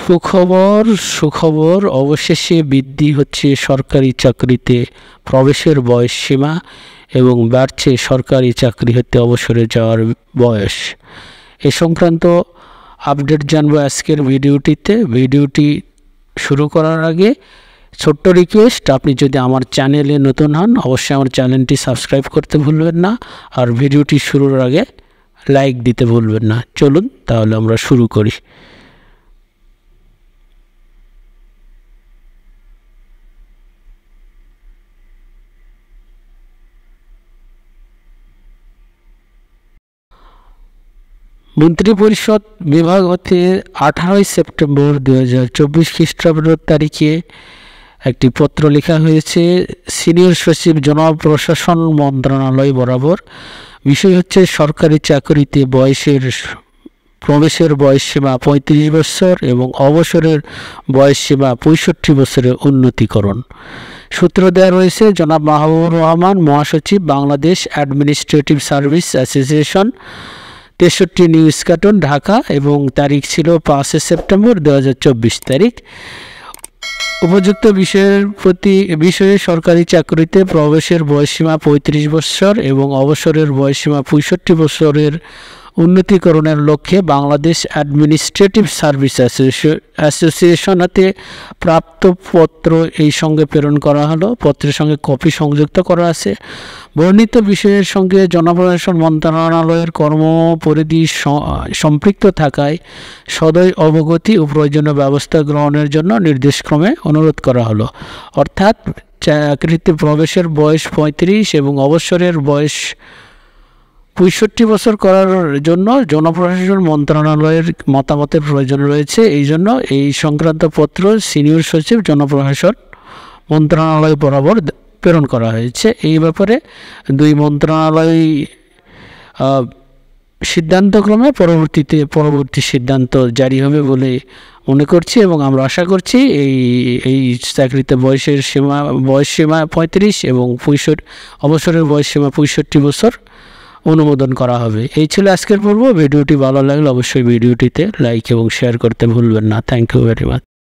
সুখবর অবশেষে বৃদ্ধি হচ্ছে সরকারি চাকরিতে প্রবেশের বয়স সীমা এবং বাড়ছে সরকারি চাকরি হতে অবসরে যাওয়ার বয়স। এ সংক্রান্ত আপডেট জানবো আজকের ভিডিওটিতে। ভিডিওটি শুরু করার আগে ছোট্ট রিকোয়েস্ট, আপনি যদি আমার চ্যানেলে নতুন হন অবশ্যই আমার চ্যানেলটি সাবস্ক্রাইব করতে ভুলবেন না, আর ভিডিওটি শুরুর আগে লাইক দিতে ভুলবেন না। চলুন তাহলে আমরা শুরু করি। মন্ত্রিপরিষদ বিভাগ হতে 18 সেপ্টেম্বর 2024 খ্রিস্টাব্দ তারিখে একটি পত্র লেখা হয়েছে সিনিয়র সচিব জনপ্রশাসন মন্ত্রণালয় বরাবর। বিষয় হচ্ছে সরকারি চাকরিতে প্রবেশের বয়সসীমা 35 বছর এবং অবসরের বয়সসীমা 65 বছরের উন্নতিকরণ। সূত্র দেওয়া রয়েছে জনাব মাহবুবুর রহমান, মহাসচিব, Bangladesh administrative service association, 63 new Eskaton, Dhaka, এবং তারিখ ছিল 5 সেপ্টেম্বর 2024 তারিখ। উপযুক্ত বিষয়ে সরকারি চাকরিতে প্রবেশের বয়সসীমা 35 বছর এবং অবসরের বয়সসীমা 65 বছরের উন্নতিকরণের লক্ষ্যে বাংলাদেশ অ্যাডমিনিস্ট্রেটিভ সার্ভিস অ্যাসোসিয়েশন হতে প্রাপ্ত পত্র এই সঙ্গে প্রেরণ করা হলো। পত্রের সঙ্গে কপি সংযুক্ত করা আছে। বর্ণিত বিষয়ের সঙ্গে জনপ্রশাসন মন্ত্রণালয়ের কর্মপরিধি সম্পৃক্ত থাকায় সদয় অবগতি ও প্রয়োজনীয় ব্যবস্থা গ্রহণের জন্য নির্দেশক্রমে অনুরোধ করা হলো। অর্থাৎ চাকরিতে প্রবেশের বয়স 35 এবং অবসরের বয়স 65 বছর করার জন্য জনপ্রশাসন মন্ত্রণালয়ের মতামতের প্রয়োজন রয়েছে। এই জন্য এই সংক্রান্ত পত্র সিনিয়র সচিব জনপ্রশাসন মন্ত্রণালয় বরাবর প্রেরণ করা হয়েছে। এই ব্যাপারে দুই মন্ত্রণালয় সিদ্ধান্তক্রমে পরবর্তী সিদ্ধান্ত জারি হবে বলে মনে করছি এবং আমরা আশা করছি এই চাকরিতে বয়স সীমা 35 এবং অবসরের বয়স সীমা 65 বছর অনুমোদন করা হবে। এই ছিল আজকের পর্ব। ভিডিওটি ভালো লাগলে অবশ্যই ভিডিওটিতে লাইক এবং শেয়ার করতে ভুলবেন না। Thank you very much.